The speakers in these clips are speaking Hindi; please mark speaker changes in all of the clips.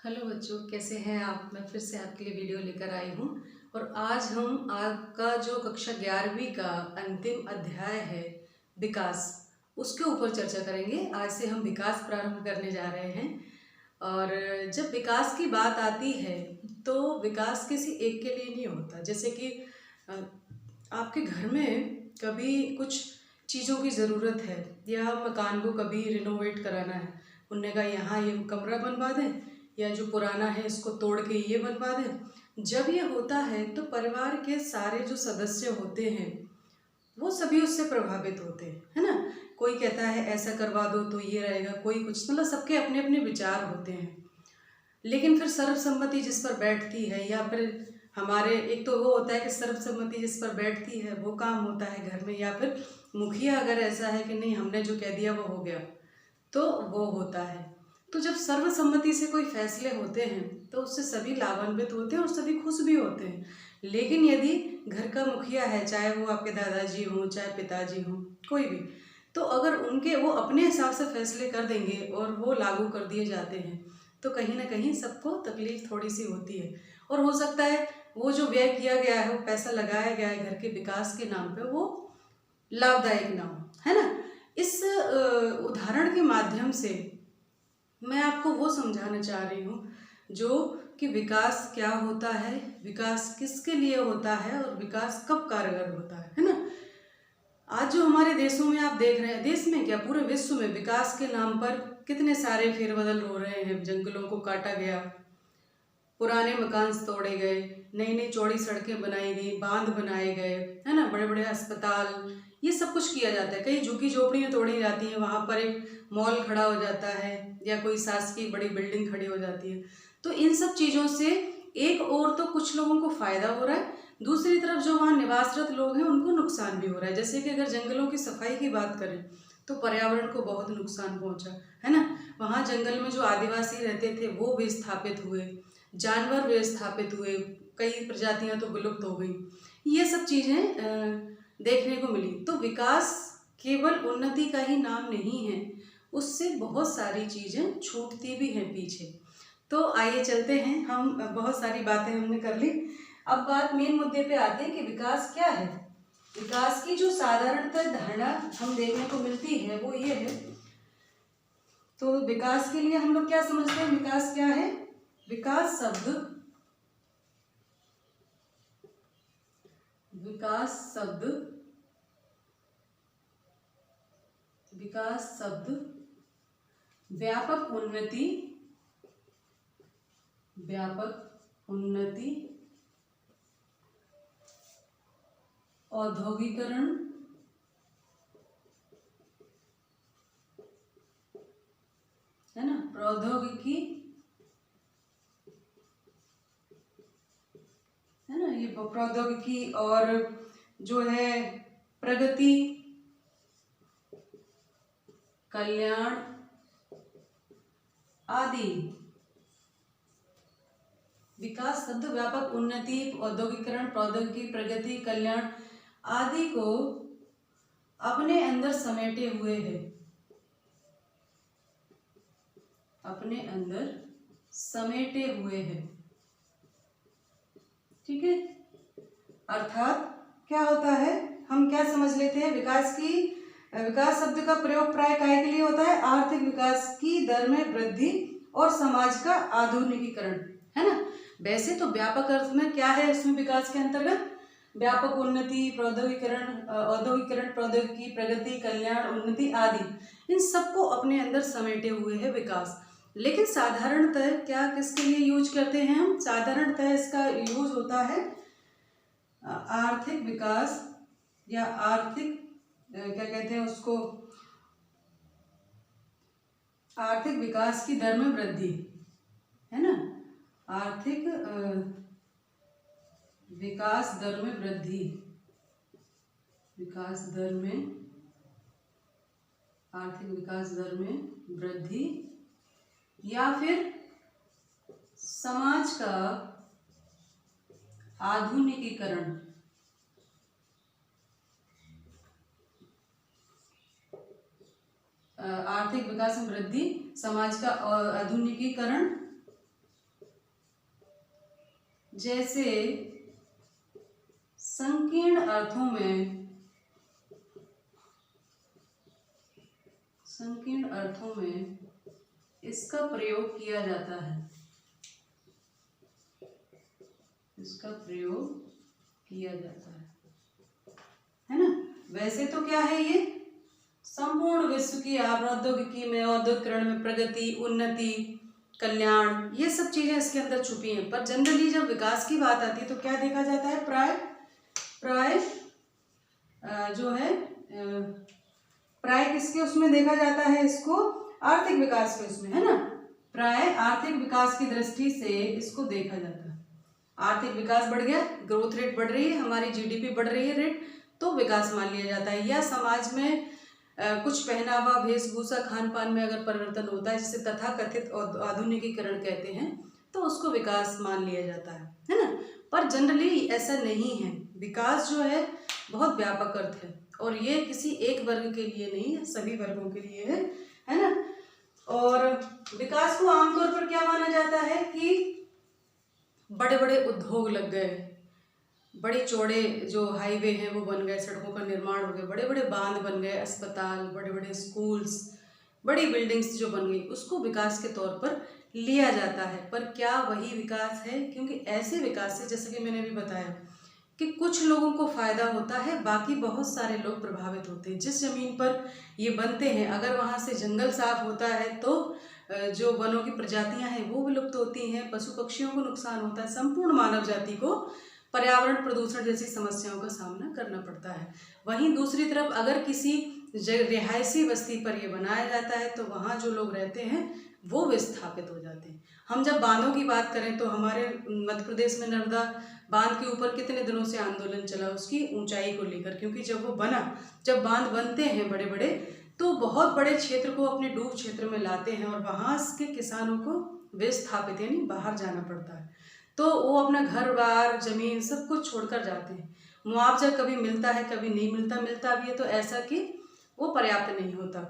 Speaker 1: हेलो बच्चों, कैसे हैं आप। मैं फिर से आपके लिए वीडियो लेकर आई हूँ। और आज हम आपका जो कक्षा 11वीं का अंतिम अध्याय है विकास, उसके ऊपर चर्चा करेंगे। आज से हम विकास प्रारंभ करने जा रहे हैं। और जब विकास की बात आती है तो विकास किसी एक के लिए नहीं होता। जैसे कि अ, आपके घर में कभी कुछ चीज़ों की ज़रूरत है या मकान को कभी रिनोवेट कराना है, उनने कहा यहाँ ये कमरा बनवा दें या जो पुराना है इसको तोड़ के ये बनवा दें। जब ये होता है तो परिवार के सारे जो सदस्य होते हैं वो सभी उससे प्रभावित होते हैं, है ना। कोई कहता है ऐसा करवा दो तो ये रहेगा, कोई कुछ, मतलब सबके अपने अपने विचार होते हैं। लेकिन फिर सर्वसम्मति जिस पर बैठती है, या फिर हमारे एक तो वो होता है कि सर्वसम्मति जिस पर बैठती है वो काम होता है घर में, या फिर मुखिया अगर ऐसा है कि नहीं हमने जो कह दिया वो हो गया तो वो होता है। तो जब सर्वसम्मति से कोई फैसले होते हैं तो उससे सभी लाभान्वित होते हैं और सभी खुश भी होते हैं। लेकिन यदि घर का मुखिया है, चाहे वो आपके दादाजी हों चाहे पिताजी हों, कोई भी, तो अगर उनके वो अपने हिसाब से फैसले कर देंगे और वो लागू कर दिए जाते हैं तो कहीं ना कहीं सबको तकलीफ थोड़ी सी होती है। और हो सकता है वो जो व्यय किया गया है, वो पैसा लगाया गया है घर के विकास के नाम पे, वो लाभदायक ना हो, है ना। इस उदाहरण के माध्यम से मैं आपको वो समझाना चाह रही हूँ जो कि विकास क्या होता है, विकास किसके लिए होता है और विकास कब कारगर होता है ना। आज जो हमारे देशों में आप देख रहे हैं, देश में क्या पूरे विश्व में विकास के नाम पर कितने सारे फेरबदल हो रहे हैं। जंगलों को काटा गया, पुराने मकान तोड़े गए, नई नई चौड़ी सड़कें बनाई गई, बांध बनाए गए, है ना, बड़े बड़े अस्पताल, ये सब कुछ किया जाता है। कई झुग्गी झोपड़ियाँ तोड़ी जाती हैं, वहाँ पर एक मॉल खड़ा हो जाता है या कोई शासकीय बड़ी बिल्डिंग खड़ी हो जाती है। तो इन सब चीज़ों से एक और तो कुछ लोगों को फायदा हो रहा है, दूसरी तरफ जो वहाँ निवासरत लोग हैं उनको नुकसान भी हो रहा है। जैसे कि अगर जंगलों की सफाई की बात करें तो पर्यावरण को बहुत नुकसान पहुंचा, है ना। वहाँ जंगल में जो आदिवासी रहते थे वो विस्थापित हुए, जानवर विस्थापित हुए, कई प्रजातियां तो विलुप्त हो गई। ये सब चीज़ें देखने को मिली। तो विकास केवल उन्नति का ही नाम नहीं है, उससे बहुत सारी चीज़ें छूटती भी हैं पीछे। तो आइए चलते हैं, हम बहुत सारी बातें हमने कर ली। अब बात मेन मुद्दे पे आते हैं कि विकास क्या है। विकास की जो साधारणतः धारणा हम देखने को मिलती है वो ये है। तो विकास के लिए हम लोग क्या समझते हैं, विकास क्या है। विकास शब्द विकास शब्द विकास शब्द व्यापक उन्नति, औद्योगिकरण, है ना, प्रौद्योगिकी, है ना, ये प्रौद्योगिकी और जो है प्रगति, कल्याण आदि। विकास शब्द व्यापक उन्नति, औद्योगिकरण, प्रौद्योगिकी, प्रगति, कल्याण आदि को अपने अंदर समेटे हुए है, अपने अंदर समेटे हुए है। ठीक है, अर्थात क्या होता है, हम क्या समझ लेते हैं, विकास शब्द का प्रयोग प्राय काय के लिए होता है, आर्थिक विकास की दर में वृद्धि और समाज का आधुनिकीकरण, है ना। वैसे तो व्यापक अर्थ में क्या है इसमें, विकास के अंतर्गत व्यापक उन्नति, प्रौद्योगिकरण, औद्योगिकरण, प्रौद्योगिकी, प्रगति, कल्याण, उन्नति आदि, इन सबको अपने अंदर समेटे हुए है विकास। लेकिन साधारणतः क्या किसके लिए यूज करते हैं हम, साधारणतः इसका यूज होता है आर्थिक विकास या आर्थिक क्या कहते हैं उसको, आर्थिक विकास की दर में वृद्धि, है ना, आर्थिक विकास दर में वृद्धि, विकास दर में, आर्थिक विकास दर में वृद्धि, या फिर समाज का आधुनिकीकरण, आर्थिक विकास में वृद्धि, समाज का आधुनिकीकरण जैसे संकीर्ण अर्थों में इसका प्रयोग किया जाता है, है ना। वैसे तो क्या है, ये संपूर्ण विश्व की प्रौद्योगिकी में, औद्योगिकरण में प्रगति, उन्नति, कल्याण, ये सब चीजें इसके अंदर छुपी हैं। पर जनरली जब विकास की बात आती है तो क्या देखा जाता है, प्राय जो है प्राय किसके उसमें देखा जाता है इसको, आर्थिक विकास के उसमें, है ना। प्राय आर्थिक विकास की दृष्टि से इसको देखा जाता है। आर्थिक विकास बढ़ गया, ग्रोथ रेट बढ़ रही है, हमारी जीडीपी बढ़ रही है रेट, तो विकास मान लिया जाता है। या समाज में कुछ पहनावा, वेशभूषा, खान पान में अगर परिवर्तन होता है, जिसे तथाकथित आधुनिकीकरण कहते हैं, तो उसको विकास मान लिया जाता है ना। पर जनरली ऐसा नहीं है। विकास जो है बहुत व्यापक अर्थ है, और ये किसी एक वर्ग के लिए नहीं है, सभी वर्गों के लिए है ना। और विकास को आमतौर पर क्या माना जाता है कि बड़े बड़े उद्योग लग गए, बड़े चौड़े जो हाईवे हैं वो बन गए, सड़कों का निर्माण हो गया, बड़े बड़े बांध बन गए, अस्पताल, बड़े बड़े स्कूल्स, बड़ी बिल्डिंग्स जो बन गई, उसको विकास के तौर पर लिया जाता है। पर क्या वही विकास है? क्योंकि ऐसे विकास से, जैसे कि मैंने अभी बताया, कि कुछ लोगों को फायदा होता है, बाकी बहुत सारे लोग प्रभावित होते हैं। जिस जमीन पर ये बनते हैं, अगर वहाँ से जंगल साफ होता है तो जो वनों की प्रजातियां हैं वो विलुप्त होती हैं, पशु पक्षियों को नुकसान होता है, संपूर्ण मानव जाति को पर्यावरण प्रदूषण जैसी समस्याओं का सामना करना पड़ता है। वहीं दूसरी तरफ अगर किसी रिहायशी बस्ती पर ये बनाया जाता है तो वहाँ जो लोग रहते हैं वो विस्थापित हो जाते हैं। हम जब बांधों की बात करें तो हमारे मध्य प्रदेश में नर्मदा बांध के ऊपर कितने दिनों से आंदोलन चला उसकी ऊंचाई को लेकर, क्योंकि जब बांध बनते हैं बड़े बड़े, तो बहुत बड़े क्षेत्र को अपने डूब क्षेत्र में लाते हैं और वहाँ के किसानों को विस्थापित यानी बाहर जाना पड़ता है। तो वो अपना घर बार, जमीन, सब कुछ छोड़कर जाते हैं। मुआवजा कभी मिलता है, कभी नहीं मिलता, मिलता भी है तो ऐसा कि वो पर्याप्त नहीं होता।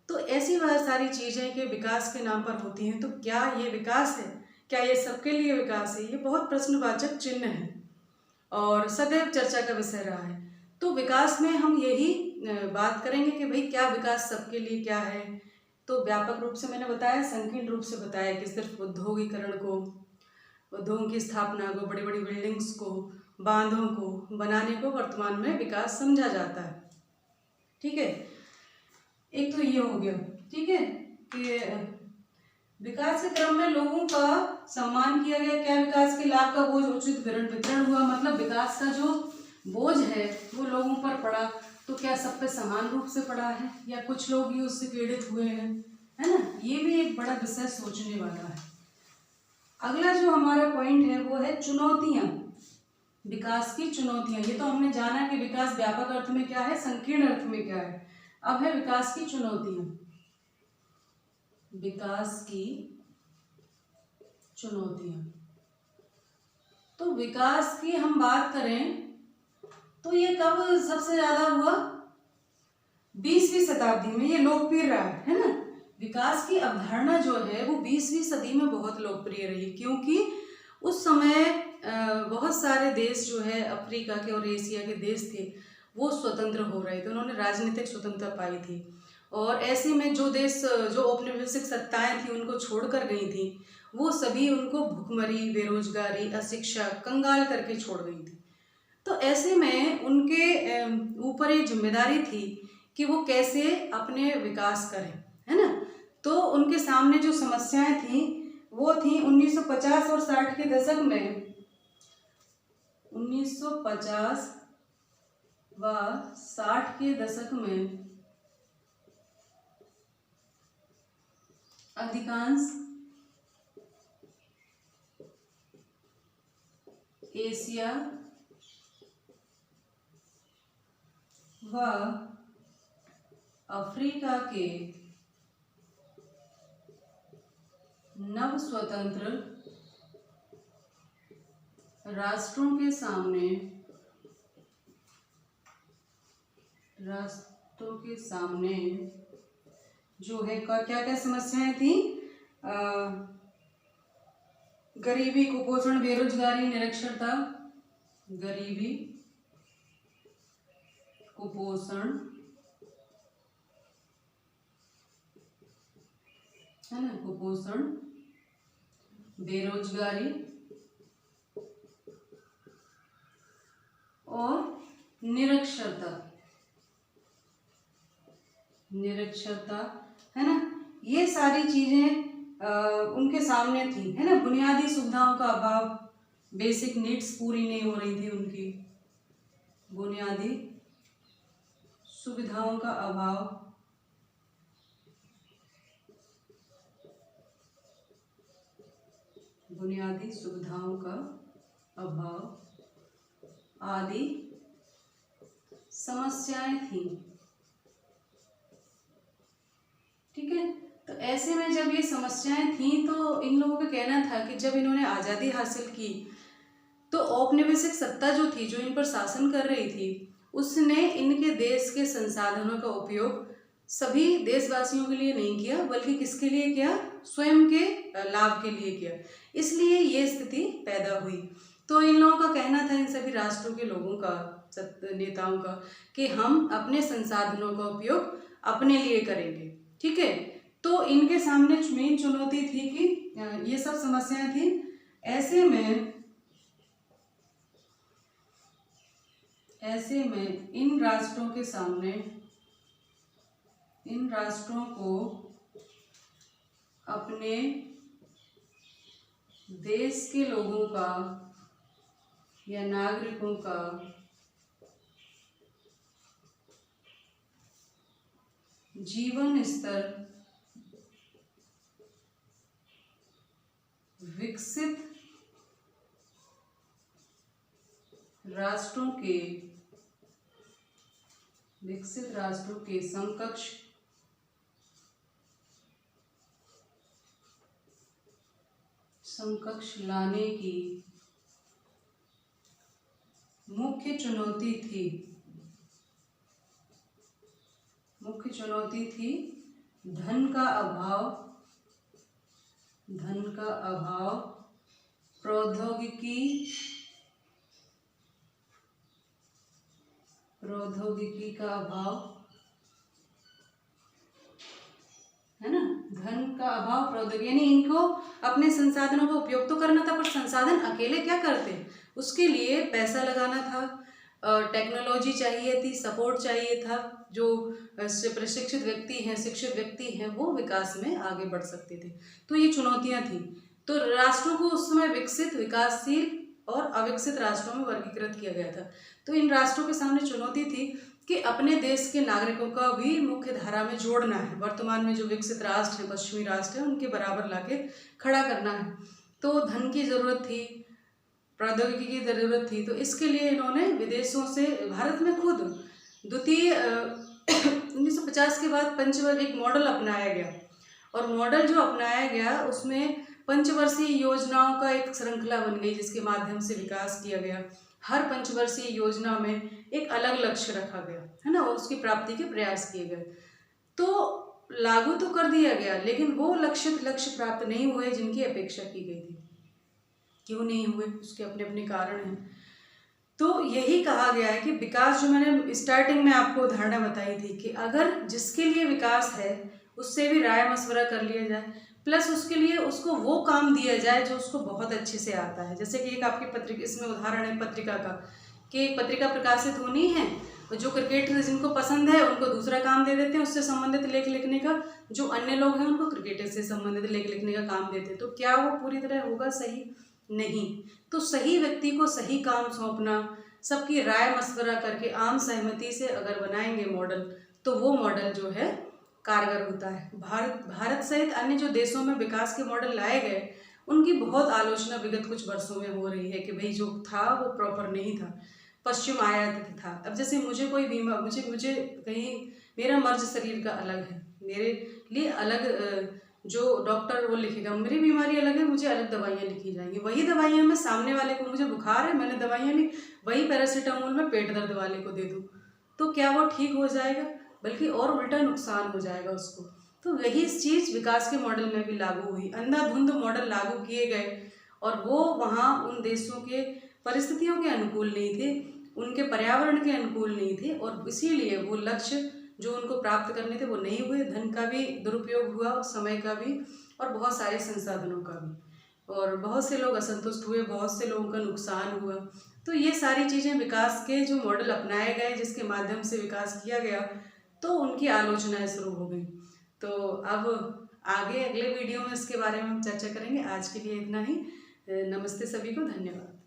Speaker 1: तो ऐसी बहुत सारी चीज़ें कि विकास के नाम पर होती हैं। तो क्या ये विकास है? क्या ये सबके लिए विकास है? ये बहुत प्रश्नवाचक चिन्ह है और सदैव चर्चा का विषय रहा है। तो विकास में हम यही बात करेंगे कि भाई क्या विकास सबके लिए क्या है। तो व्यापक रूप से मैंने बताया, संकीर्ण रूप से बताया कि सिर्फ उद्योगीकरण को, उद्योगों की स्थापना को, बड़ी बड़ी बिल्डिंग्स को, बांधों को बनाने को वर्तमान में विकास समझा जाता है। ठीक है, एक तो ये हो गया। ठीक है, कि विकास के क्रम में लोगों का सम्मान किया गया। क्या विकास के लाभ का बोझ उचित वितरण हुआ? मतलब विकास का जो बोझ है वो लोगों पर पड़ा, तो क्या सब पे समान रूप से पड़ा है या कुछ लोग ही उससे पीड़ित हुए हैं, है ना। ये भी एक बड़ा विषय सोचने वाला है। अगला जो हमारा पॉइंट है वो है चुनौतियां, विकास की चुनौतियां। ये तो हमने जाना कि विकास व्यापक अर्थ में क्या है, संकीर्ण अर्थ में क्या है। अब है विकास की चुनौतियां। विकास की चुनौतियां, तो विकास की हम बात करें तो ये कब सबसे ज्यादा हुआ? 20वीं शताब्दी में ये लोकप्रिय रहा है ना। विकास की अवधारणा जो है वो 20वीं सदी में बहुत लोकप्रिय रही, क्योंकि उस समय बहुत सारे देश जो है अफ्रीका के और एशिया के देश थे वो स्वतंत्र हो रहे थे, उन्होंने राजनीतिक स्वतंत्रता पाई थी। और ऐसे में जो देश जो औपनिवेशिक सत्ताएं थी उनको छोड़कर गई थी, वो सभी उनको भुखमरी, बेरोजगारी, अशिक्षा, कंगाल करके छोड़ गई थी। तो ऐसे में उनके ऊपर ये जिम्मेदारी थी कि वो कैसे अपने विकास करें, है ना। तो उनके सामने जो समस्याएं थी वो थी 1950 और 60 के दशक में, 1950 व 60 के दशक में अधिकांश एशिया व अफ्रीका के नव स्वतंत्र राष्ट्रों के सामने जो है क्या क्या समस्याएं थी? गरीबी, कुपोषण, बेरोजगारी, निरक्षरता, गरीबी, कुपोषण, है ना, कुपोषण, बेरोजगारी और निरक्षरता, निरक्षरता, है ना, ये सारी चीजें उनके सामने थी, है ना। बुनियादी सुविधाओं का अभाव, बेसिक नीड्स पूरी नहीं हो रही थी उनकी, बुनियादी सुविधाओं का अभाव, बुनियादी सुविधाओं का अभाव आदि समस्याएं थी। ठीक है, तो ऐसे में जब ये समस्याएं थी तो इन लोगों का कहना था कि जब इन्होंने आज़ादी हासिल की तो औपनिवेशिक सत्ता जो थी, जो इन पर शासन कर रही थी, उसने इनके देश के संसाधनों का उपयोग सभी देशवासियों के लिए नहीं किया, बल्कि किसके लिए किया, स्वयं के लाभ के लिए किया। इसलिए ये स्थिति पैदा हुई। तो इन लोगों का कहना था, इन सभी राष्ट्रों के लोगों का, नेताओं का, कि हम अपने संसाधनों का उपयोग अपने लिए करेंगे। ठीक है, तो इनके सामने मेन चुनौती थी कि ये सब समस्याएं थी। ऐसे में इन राष्ट्रों के सामने, इन राष्ट्रों को अपने देश के लोगों का या नागरिकों का जीवन स्तर विकसित राष्ट्रों के समकक्ष लाने की मुख्य चुनौती थी धन का अभाव, प्रौद्योगिकी का अभाव, है ना, धन का अभाव, प्रौद्योगिकी, यानी इनको अपने संसाधनों का उपयोग तो करना था, पर संसाधन अकेले क्या करते, उसके लिए पैसा लगाना था, टेक्नोलॉजी चाहिए थी, सपोर्ट चाहिए था। जो प्रशिक्षित व्यक्ति हैं, शिक्षित व्यक्ति हैं, वो विकास में आगे बढ़ सकते थे। तो ये चुनौतियां थी। तो राष्ट्रों को उस समय विकसित, विकासशील और अविकसित राष्ट्रों में वर्गीकृत किया गया था। तो इन राष्ट्रों के सामने चुनौती थी कि अपने देश के नागरिकों का भी मुख्य धारा में जोड़ना है, वर्तमान में जो विकसित राष्ट्र हैं, पश्चिमी राष्ट्र हैं, उनके बराबर लाके खड़ा करना है। तो धन की जरूरत थी, प्रौद्योगिकी की जरूरत थी। तो इसके लिए इन्होंने विदेशों से, भारत में खुद द्वितीय 1950 के बाद पंचवर्षीय एक मॉडल अपनाया गया, और मॉडल जो अपनाया गया उसमें पंचवर्षीय योजनाओं का एक श्रृंखला बन गई, जिसके माध्यम से विकास किया गया। हर पंचवर्षीय योजना में एक अलग लक्ष्य रखा गया, है ना, और उसकी प्राप्ति के प्रयास किए गए। तो लागू तो कर दिया गया, लेकिन वो लक्ष्य प्राप्त नहीं हुए जिनकी अपेक्षा की गई थी। क्यों नहीं हुए, उसके अपने अपने कारण हैं। तो यही कहा गया है कि विकास, जो मैंने स्टार्टिंग में आपको धारणा बताई थी कि अगर जिसके लिए विकास है उससे भी राय मशवरा कर लिया जाए, प्लस उसके लिए उसको वो काम दिया जाए जो उसको बहुत अच्छे से आता है। जैसे कि एक आपकी पत्रिका, इसमें उदाहरण है पत्रिका का, कि पत्रिका प्रकाशित होनी है, जो क्रिकेटर जिनको पसंद है उनको दूसरा काम दे देते हैं, उससे संबंधित लेख लिखने का, जो अन्य लोग हैं उनको क्रिकेटर से संबंधित लेख लिखने का काम देते हैं। तो क्या वो पूरी तरह होगा सही? नहीं। तो सही व्यक्ति को सही काम सौंपना, सबकी राय मशवरा करके आम सहमति से अगर बनाएंगे मॉडल, तो वो मॉडल जो है कारगर होता है। भारत सहित अन्य जो देशों में विकास के मॉडल लाए गए, उनकी बहुत आलोचना विगत कुछ वर्षों में हो रही है कि भाई जो था वो प्रॉपर नहीं था, पश्चिम आयातित था। अब जैसे मुझे कोई बीमार, मुझे कहीं, मेरा मर्ज शरीर का अलग है, मेरे लिए अलग जो डॉक्टर वो लिखेगा, मेरी बीमारी अलग है, मुझे अलग दवाइयाँ लिखी जाएंगी। वही दवाइयाँ मैं सामने वाले को, मुझे बुखार है, मैंने दवाइयाँ ली, वही पैरासीटामोल मैं पेट दर्द वाले को दे दूँ, तो क्या वो ठीक हो जाएगा? बल्कि और उल्टा नुकसान हो जाएगा उसको। तो वही चीज़ विकास के मॉडल में भी लागू हुई। अंधाधुंध मॉडल लागू किए गए और वो वहाँ उन देशों के परिस्थितियों के अनुकूल नहीं थे, उनके पर्यावरण के अनुकूल नहीं थे, और इसीलिए वो लक्ष्य जो उनको प्राप्त करने थे वो नहीं हुए। धन का भी दुरुपयोग हुआ, समय का भी, और बहुत सारे संसाधनों का भी, और बहुत से लोग असंतुष्ट हुए, बहुत से लोगों का नुकसान हुआ। तो ये सारी चीज़ें विकास के जो मॉडल अपनाए गए, जिसके माध्यम से विकास किया गया, तो उनकी आलोचनाएं शुरू हो गई। तो अब आगे अगले वीडियो में इसके बारे में हम चर्चा करेंगे। आज के लिए इतना ही। नमस्ते सभी को, धन्यवाद।